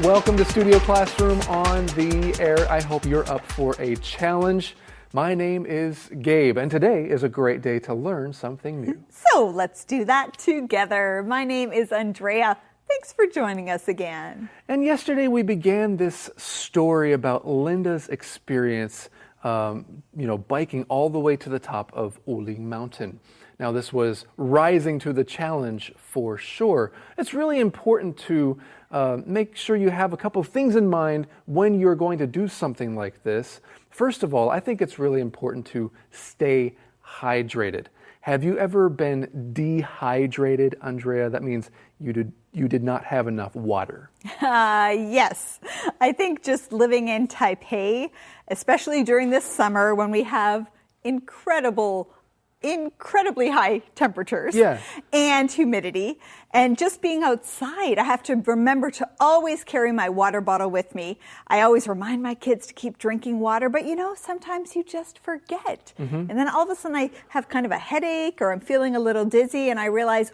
Welcome to Studio Classroom on the air. I hope you're up for a challenge. My name is Gabe, and today is a great day to learn something new. So let's do that together. My name is Andrea. Thanks for joining us again. And yesterday we began this story about Linda's experience, biking all the way to the top of Wuling Mountain. Now, this was rising to the challenge for sure. It's really important to make sure you have a couple of things in mind when you're going to do something like this. First of all, I think it's really important to stay hydrated. Have you ever been dehydrated, Andrea? That means you did not have enough water. Yes. I think just living in Taipei, especially during this summer when we have incredibly high temperatures and humidity, and just being outside, I have to remember to always carry my water bottle with me. I always remind my kids to keep drinking water, but sometimes you just forget. And then all of a sudden I have kind of a headache or I'm feeling a little dizzy and I realize,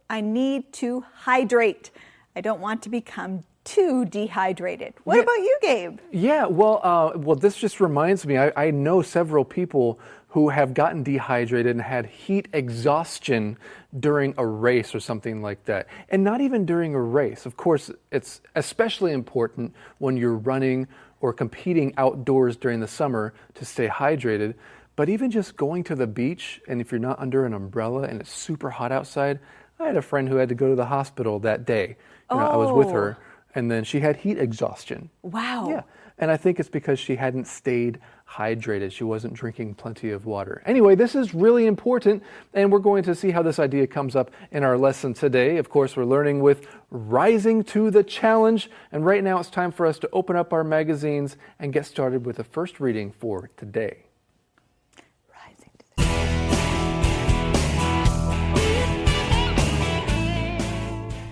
I need to hydrate. I don't want to become too dehydrated. What about you, Gabe? Yeah, well, this just reminds me, I know several people who have gotten dehydrated and had heat exhaustion during a race or something like that. And not even during a race. Of course, it's especially important when you're running or competing outdoors during the summer to stay hydrated. But even just going to the beach, and if you're not under an umbrella and it's super hot outside, I had a friend who had to go to the hospital that day. I was with her, and then she had heat exhaustion. Wow. Yeah, and I think it's because she hadn't stayed hydrated. She wasn't drinking plenty of water. Anyway, this is really important, and we're going to see how this idea comes up in our lesson today. Of course, we're learning with Rising to the Challenge, and right now it's time for us to open up our magazines and get started with the first reading for today.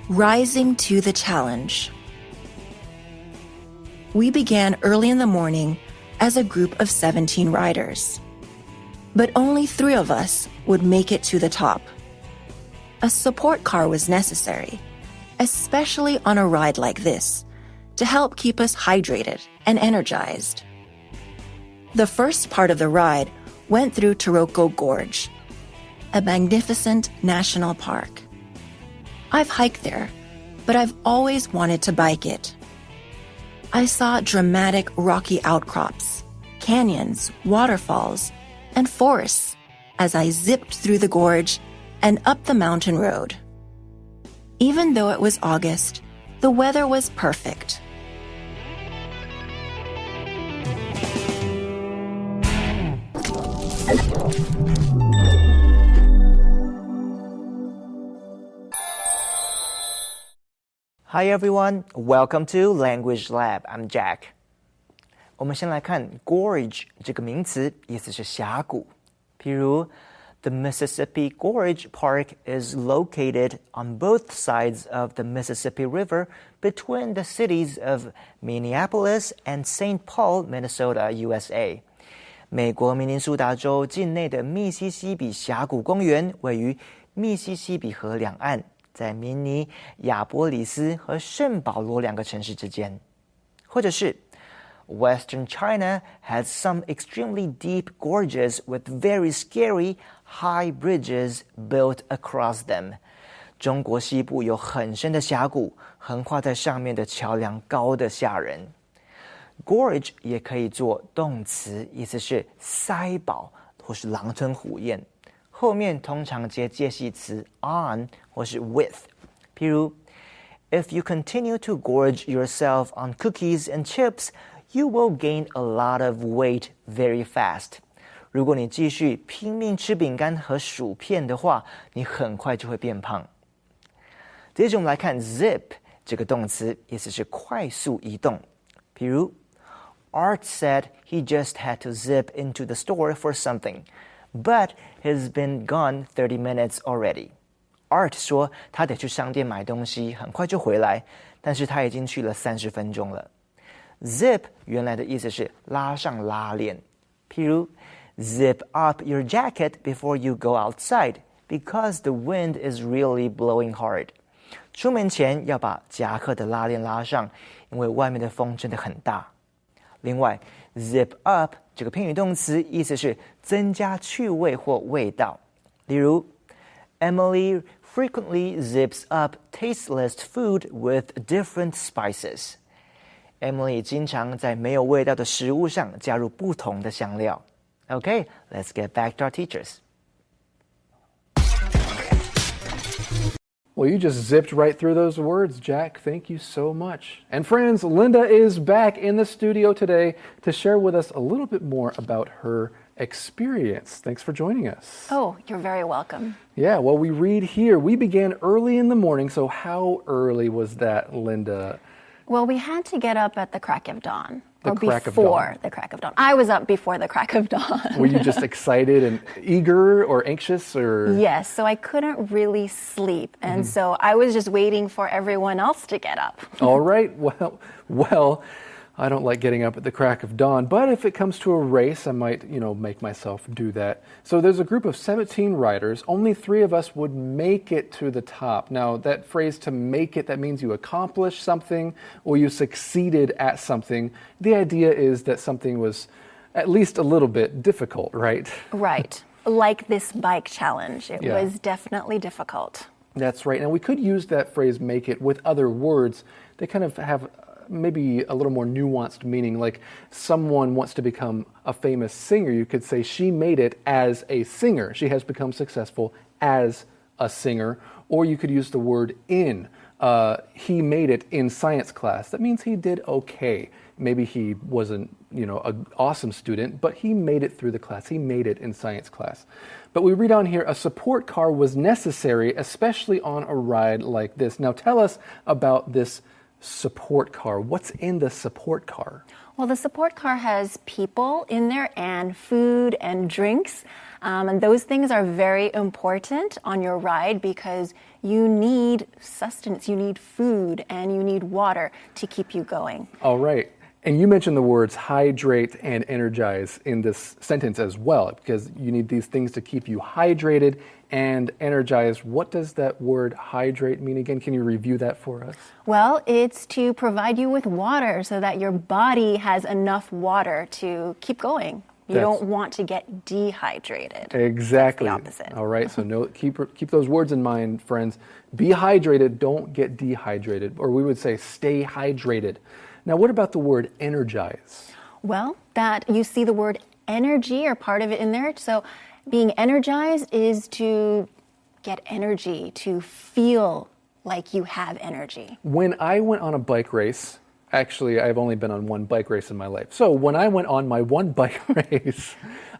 Rising to the Challenge. We began early in the morning as a group of 17 riders. But only 3 of us would make it to the top. A support car was necessary, especially on a ride like this, to help keep us hydrated and energized. The first part of the ride went through Taroko Gorge, a magnificent national park. I've hiked there, but I've always wanted to bike it. I saw dramatic rocky outcrops, canyons, waterfalls, and forests as I zipped through the gorge and up the mountain road. Even though it was August, the weather was perfect. Hi everyone, welcome to Language Lab. I'm Jack. 我们先来看 gorge 这个名词，意思是峡谷。譬如 The Mississippi Gorge Park is located on both sides of the Mississippi River between the cities of Minneapolis and St. Paul, Minnesota, USA. 美国明尼苏达州境内的密西西比峡谷公园位于密西西比河两岸，在明尼亚波里斯和圣保罗2个城市之间。或者是 Western China has some extremely deep gorges with very scary high bridges built across them. 中国西部有很深的峡谷，横跨在上面的桥梁高得吓人。Gorge 也可以做动词，意思是塞饱或是狼吞虎咽。后面通常接介系词 on 或是 with。譬如 If you continue to gorge yourself on cookies and chips, you will gain a lot of weight very fast. 如果你继续拼命吃饼干和薯片的话，你很快就会变胖。接着我们来看 zip 这个动词，意思是快速移动。譬如 Art said he just had to zip into the store for something, but he's been gone 30 minutes already. Art 说他得去商店买东西，很快就回来，但是他已经去了30分钟了。Zip 原来的意思是拉上拉链，譬如 Zip up your jacket before you go outside because the wind is really blowing hard. 出门前要把夹克的拉链拉上，因为外面的风真的很大。另外 zip up 这个偏语动词意思是增加趣味或味道，例如 Emily frequently zips up tasteless food with different spices. Emily 经常在没有味道的食物上加入不同的香料。Okay, let's get back to our teachers. Well, you just zipped right through those words, Jack. Thank you so much. And friends, Linda is back in the studio today to share with us a little bit more about her experience. Thanks for joining us. Oh, you're very welcome. Yeah, well, we read here, we began early in the morning. So how early was that, Linda? Well, we had to get up at the crack of dawn. Before the crack of dawn. I was up before the crack of dawn. Were you just excited and eager or anxious or? Yes, so I couldn't really sleep. And so I was just waiting for everyone else to get up. All right. Well, I don't like getting up at the crack of dawn, but if it comes to a race, I might, make myself do that. So there's a group of 17 riders. Only 3 of us would make it to the top. Now, that phrase to make it, that means you accomplished something or you succeeded at something. The idea is that something was at least a little bit difficult, right? Right. Like this bike challenge. It was definitely difficult. That's right. Now, we could use that phrase make it with other words. They kind of have maybe a little more nuanced meaning, like someone wants to become a famous singer. You could say she made it as a singer. She has become successful as a singer. Or you could use the word in. He made it in science class. That means he did okay. Maybe he wasn't, an awesome student, but he made it through the class. He made it in science class. But we read on here, a support car was necessary, especially on a ride like this. Now tell us about this support car. What's in the support car? Well, the support car has people in there and food and drinks. And those things are very important on your ride because you need sustenance, you need food, and you need water to keep you going. All right. And you mentioned the words hydrate and energize in this sentence as well, because you need these things to keep you hydrated and energized. What does that word hydrate mean again? Can you review that for us? Well, it's to provide you with water so that your body has enough water to keep going. You don't want to get dehydrated. Exactly. That's the opposite. All right, so keep those words in mind, friends. Be hydrated, don't get dehydrated. Or we would say stay hydrated. Now, what about the word energize? Well, that you see the word energy or part of it in there. So being energized is to get energy, to feel like you have energy. When I went on a bike race, actually, I've only been on one bike race in my life. So when I went on my one bike race,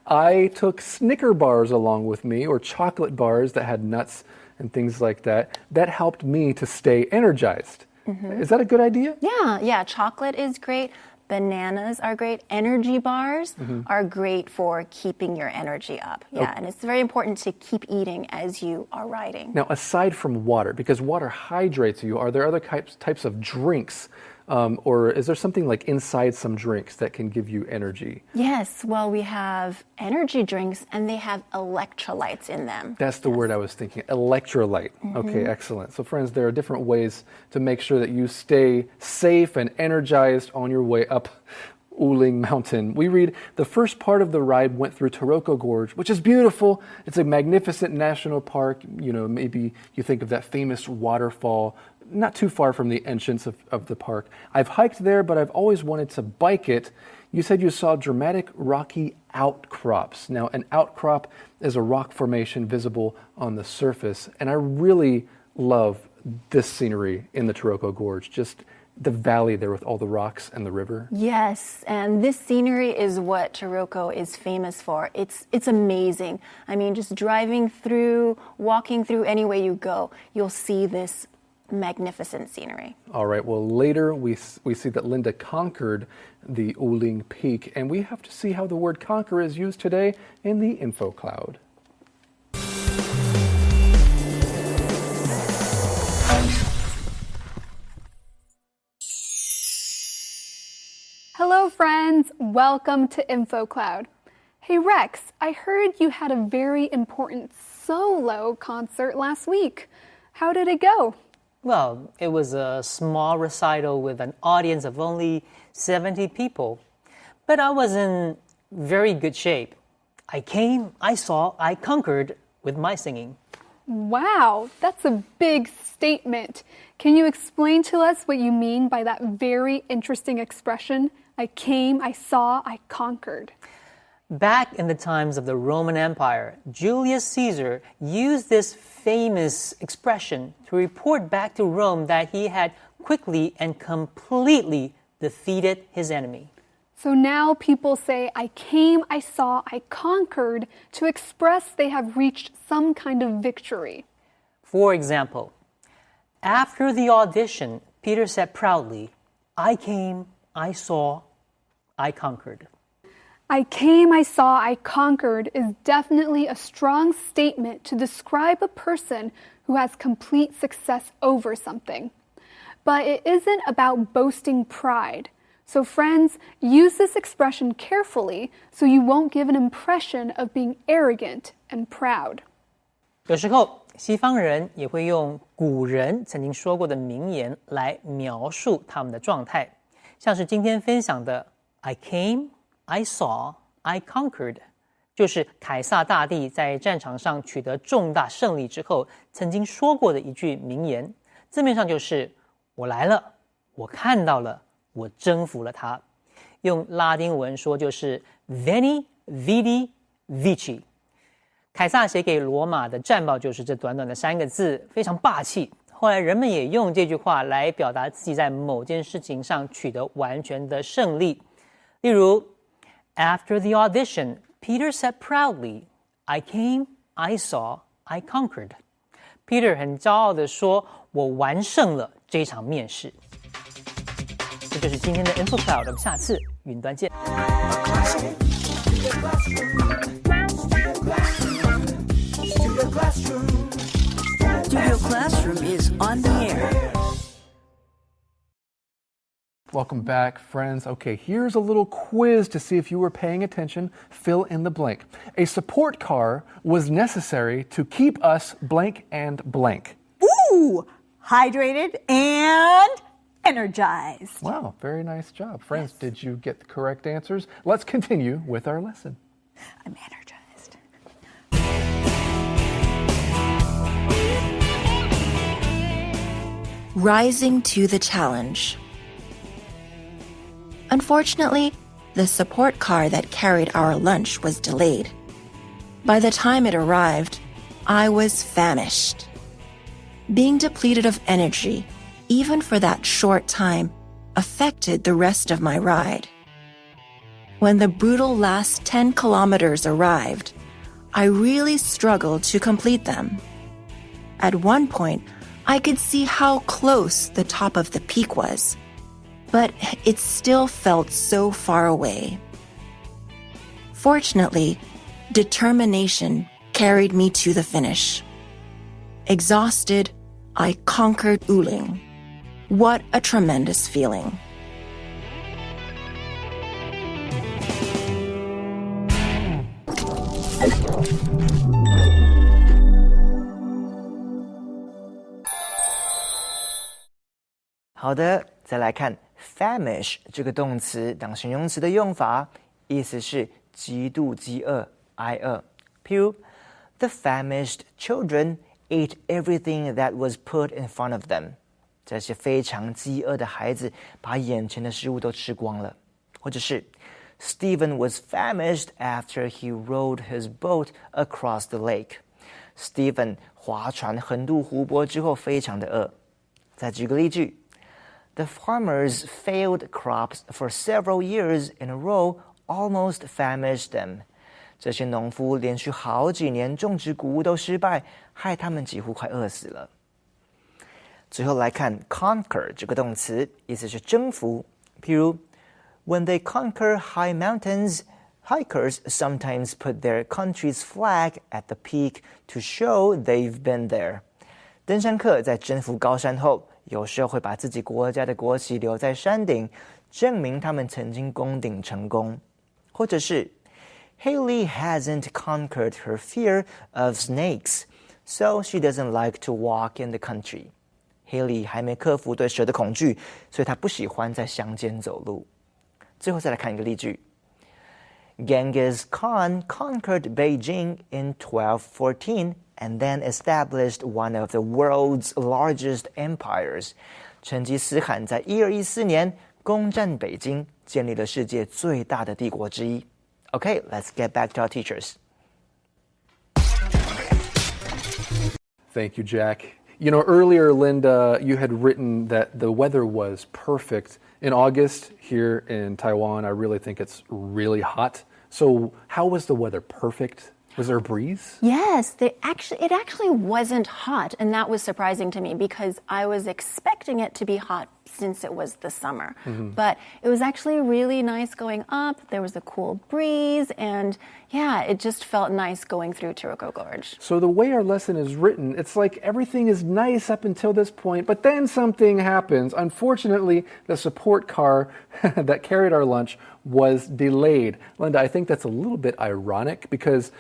I took Snicker bars along with me, or chocolate bars that had nuts and things like that. That helped me to stay energized. Is that a good idea? Yeah. Chocolate is great. Bananas are great. Energy bars are great for keeping your energy up. Yeah, and it's very important to keep eating as you are riding. Now, aside from water, because water hydrates you, are there other types of drinks? Or is there something like inside some drinks that can give you energy? Yes, well, we have energy drinks and they have electrolytes in them. That's the word I was thinking, electrolyte. Okay, excellent. So friends, there are different ways to make sure that you stay safe and energized on your way up Uling Mountain. We read, the first part of the ride went through Taroko Gorge, which is beautiful. It's a magnificent national park. Maybe you think of that famous waterfall not too far from the entrance of the park. I've hiked there, but I've always wanted to bike it. You said you saw dramatic rocky outcrops. Now, an outcrop is a rock formation visible on the surface, and I really love this scenery in the Taroko Gorge, just the valley there with all the rocks and the river. Yes, and this scenery is what Taroko is famous for. It's amazing. I mean, just driving through, walking through, any way you go, you'll see this magnificent scenery. All right, well, later we see that Linda conquered the Uling Peak, and we have to see how the word conquer is used today in the info cloud. Hello friends, welcome to InfoCloud. Hey Rex, I heard you had a very important solo concert last week. How did it go? Well, it was a small recital with an audience of only 70 people. But I was in very good shape. I came, I saw, I conquered with my singing. Wow, that's a big statement. Can you explain to us what you mean by that very interesting expression? I came, I saw, I conquered. Back in the times of the Roman Empire, Julius Caesar used this famous expression to report back to Rome that he had quickly and completely defeated his enemy. So now people say, I came, I saw, I conquered, to express they have reached some kind of victory. For example, after the audition, Peter said proudly, I came, I saw, I conquered. I came, I saw, I conquered is definitely a strong statement to describe a person who has complete success over something. But it isn't about boasting pride. So friends, use this expression carefully so you won't give an impression of being arrogant and proud. 有时候，西方人也会用古人曾经说过的名言来描述他们的状态，像是今天分享的 I came, I saw, I conquered， 就是凯撒大帝在战场上取得重大胜利之后曾经说过的一句名言，字面上就是我来了，我看到了，我征服了他。用拉丁文说就是 Veni, Vidi, Vici。凯撒写给罗马的战报就是这短短的3个字，非常霸气。后来人们也用这句话来表达自己在某件事情上取得完全的胜利。例如 After the audition, Peter said proudly, I came, I saw, I conquered. Peter 很骄傲地说，我完胜了这场面试。这就是今天的 InfoCloud， 我们下次云端见。Studio Classroom is on the air. Welcome back, friends. Okay, here's a little quiz to see if you were paying attention. Fill in the blank. A support car was necessary to keep us blank and blank. Ooh, hydrated and energized. Wow, very nice job. Friends, did you get the correct answers? Let's continue with our lesson. I'm energized. Rising to the challenge. Unfortunately, the support car that carried our lunch was delayed. By the time it arrived, I was famished. Being depleted of energy, even for that short time, affected the rest of my ride. When the brutal last 10 kilometers arrived, I really struggled to complete them. At one point, I could see how close the top of the peak was, but it still felt so far away. Fortunately, determination carried me to the finish. Exhausted, I conquered Uling. What a tremendous feeling. “好的，再来看 famish 这个动词当形容词的用法，意思是极度饥饿、挨饿。譬如 ，The famished children ate everything that was put in front of them。这些非常饥饿的孩子把眼前的食物都吃光了。或者是 Stephen was famished after he rowed his boat across the lake。Stephen 划船横渡湖泊之后非常的饿。再举个例句。The farmers failed crops for several years in a row, almost famished them. 这些农夫连续好几年种植谷物都失败，害他们几乎快饿死了。最后来看 conquer 这个动词，意思是征服。譬如 When they conquer high mountains, hikers sometimes put their country's flag at the peak to show they've been there. 登山客在征服高山后，有时候会把自己国家的国旗留在山顶，证明他们曾经攻顶成功。或者是 Haley hasn't conquered her fear of snakes, so she doesn't like to walk in the country. Haley 还没克服对蛇的恐惧，所以她不喜欢在乡间走路。最后再来看一个例句。Genghis Khan conquered Beijing in 1214 and then established one of the world's largest empires. 成吉思汗在1214年攻占北京，建立了世界最大的帝国之一。Okay, let's get back to our teachers. Thank you, Jack. You know, earlier, Linda, you had written that the weather was perfect. In August here in Taiwan, I really think it's really hot. So how was the weather? Perfect? Was there a breeze? Yes, it actually wasn't hot, and that was surprising to me because I was expecting it to be hot since it was the summer. But it was actually really nice going up. There was a cool breeze, and yeah, it just felt nice going through Turoko Gorge. So the way our lesson is written, it's like everything is nice up until this point, but then something happens. Unfortunately, the support car that carried our lunch was delayed. Linda, I think that's a little bit ironic because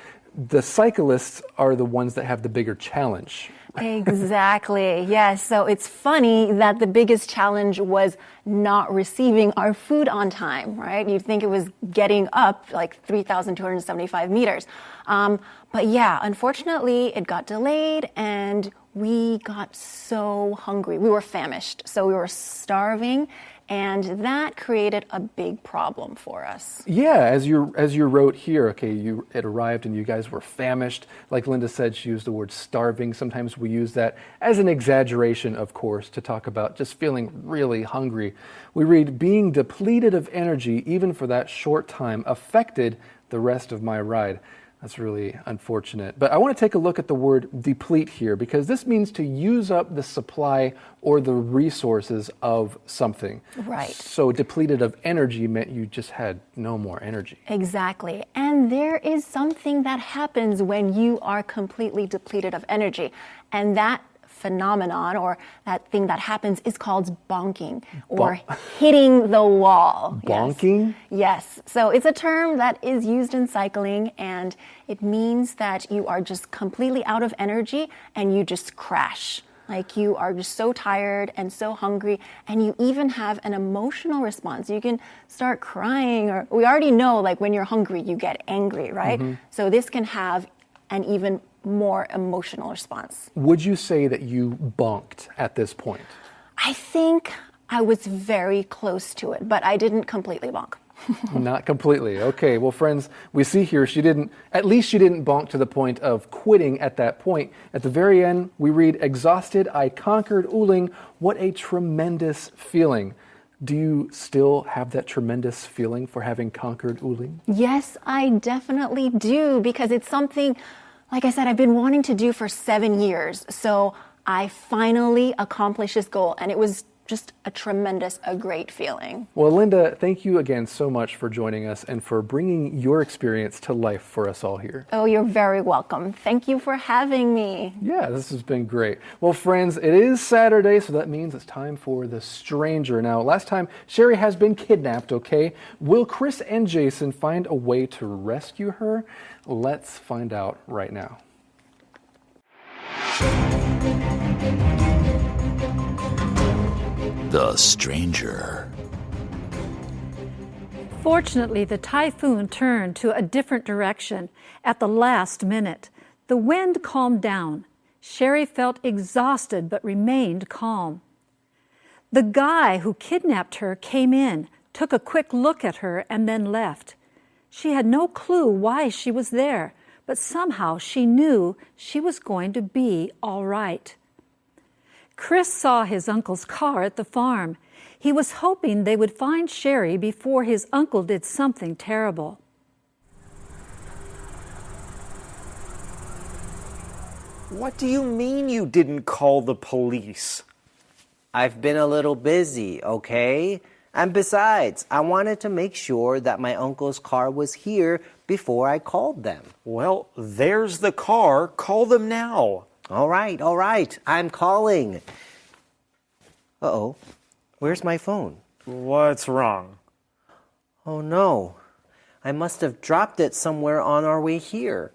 the cyclists are the ones that have the bigger challenge. Exactly. Yes. So it's funny that the biggest challenge was not receiving our food on time, right? You'd think it was getting up like 3,275 meters. But yeah, unfortunately, it got delayed and we got so hungry. We were famished. So we were starving. And that created a big problem for us. Yeah, as you wrote here, okay, it arrived and you guys were famished. Like Linda said, she used the word starving. Sometimes we use that as an exaggeration, of course, to talk about just feeling really hungry. We read, being depleted of energy, even for that short time, affected the rest of my ride. That's really unfortunate. But I want to take a look at the word deplete here because this means to use up the supply or the resources of something. Right. So depleted of energy meant you just had no more energy. Exactly. And there is something that happens when you are completely depleted of energy. And that phenomenon or that thing that happens is called bonking or hitting the wall. Bonking? Yes. So it's a term that is used in cycling and it means that you are just completely out of energy and you just crash. Like you are just so tired and so hungry and you even have an emotional response. You can start crying or we already know like when you're hungry you get angry, right? So this can have an even more emotional response. Would you say that you bonked at this point? I think I was very close to it, but I didn't completely bonk. Not completely. Okay, well, friends, we see here at least she didn't bonk to the point of quitting at that point. At the very end, we read, exhausted, I conquered Uling. What a tremendous feeling. Do you still have that tremendous feeling for having conquered Uling? Yes, I definitely do, because it's something, like I said, I've been wanting to do for 7 years. So I finally accomplished this goal, and it was just a great feeling. Well, Linda, thank you again so much for joining us and for bringing your experience to life for us all here. Oh, you're very welcome. Thank you for having me. Yeah, this has been great. Well, friends, it is Saturday, so that means it's time for The Stranger. Now, last time, Sherry has been kidnapped, okay? Will Chris and Jason find a way to rescue her? Let's find out right now. The Stranger. Fortunately, the typhoon turned to a different direction at the last minute. The wind calmed down. Sherry felt exhausted but remained calm. The guy who kidnapped her came in, took a quick look at her, and then left. She had no clue why she was there, but somehow she knew she was going to be all right. Chris saw his uncle's car at the farm. He was hoping they would find Sherry before his uncle did something terrible. What do you mean you didn't call the police? I've been a little busy, okay? And besides, I wanted to make sure that my uncle's car was here before I called them. Well, there's the car. Call them now. All right. I'm calling. Uh-oh. Where's my phone? What's wrong? Oh, no. I must have dropped it somewhere on our way here.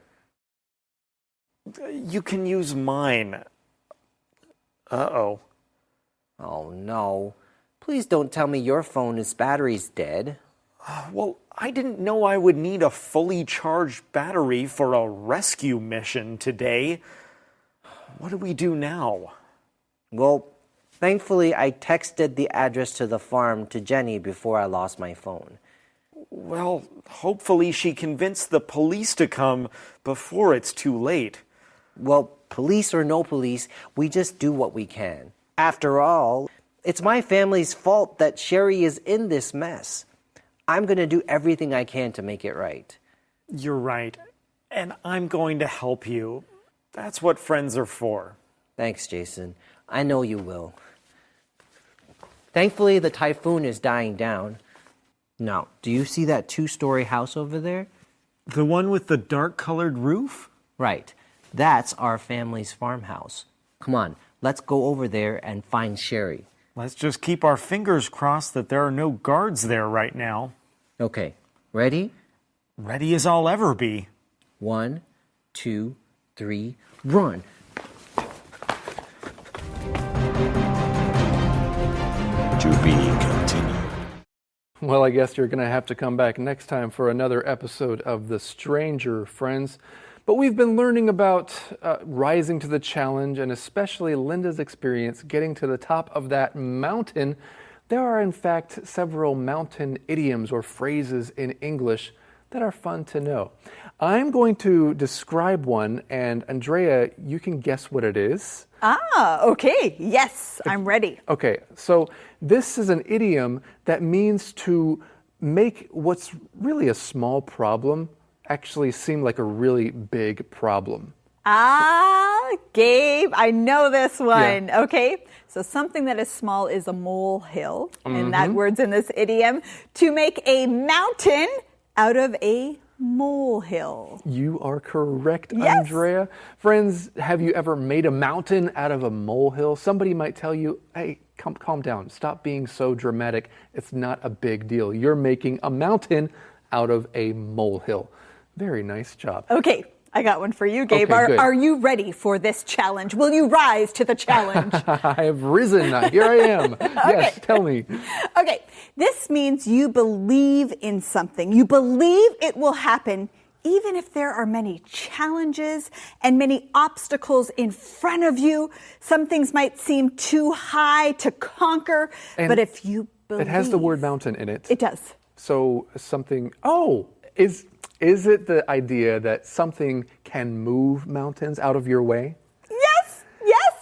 You can use mine. Uh-oh. Oh no. Please don't tell me your phone's battery's dead. Well, I didn't know I would need a fully charged battery for a rescue mission today. What do we do now? Well, thankfully I texted the address to the farm to Jenny before I lost my phone. Well, hopefully she convinced the police to come before it's too late. Well, police or no police, we just do what we can. After all, it's my family's fault that Sherry is in this mess. I'm going to do everything I can to make it right. You're right. And I'm going to help you. That's what friends are for. Thanks, Jason. I know you will. Thankfully, the typhoon is dying down. Now, do you see that 2-story house over there? The one with the dark-colored roof? Right. That's our family's farmhouse. Come on, let's go over there and find Sherry. Let's just keep our fingers crossed that there are no guards there right now. Okay, ready? Ready as I'll ever be. 1, 2, 3, run! To be continued. Well, I guess you're going to have to come back next time for another episode of The Stranger, friends. But we've been learning about rising to the challenge, and especially Linda's experience getting to the top of that mountain. There are, in fact, several mountain idioms or phrases in English that are fun to know. I'm going to describe one, and Andrea, you can guess what it is. Okay. Yes, I'm ready. Okay, so this is an idiom that means to make what's really a small problem actually seem like a really big problem. Gabe, I know this one. Yeah. Okay, so something that is small is a molehill, and that word's in this idiom. To make a mountain out of a molehill. You are correct, Yes. Andrea. Friends, have you ever made a mountain out of a molehill? Somebody might tell you, hey, calm down. Stop being so dramatic. It's not a big deal. You're making a mountain out of a molehill. Very nice job. Okay, I got one for you, Gabe. Okay, good. Are you ready for this challenge? Will you rise to the challenge? I have risen. Here I am. Yes, tell me. Okay, this means you believe in something. You believe it will happen even if there are many challenges and many obstacles in front of you. Some things might seem too high to conquer, And but if you believe... It has the word mountain in it. It does. So something, is it the idea that something can move mountains out of your way? Yes,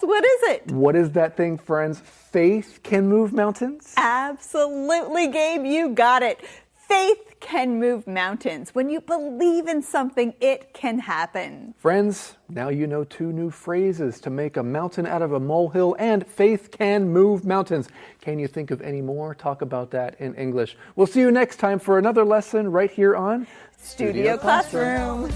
what is it? What is that thing, friends? Faith can move mountains? Absolutely, Gabe, you got it. Faith can move mountains. When you believe in something, it can happen. Friends, now you know 2 new phrases to make a mountain out of a molehill, and faith can move mountains. Can you think of any more? Talk about that in English. We'll see you next time for another lesson right here on Studio Classroom.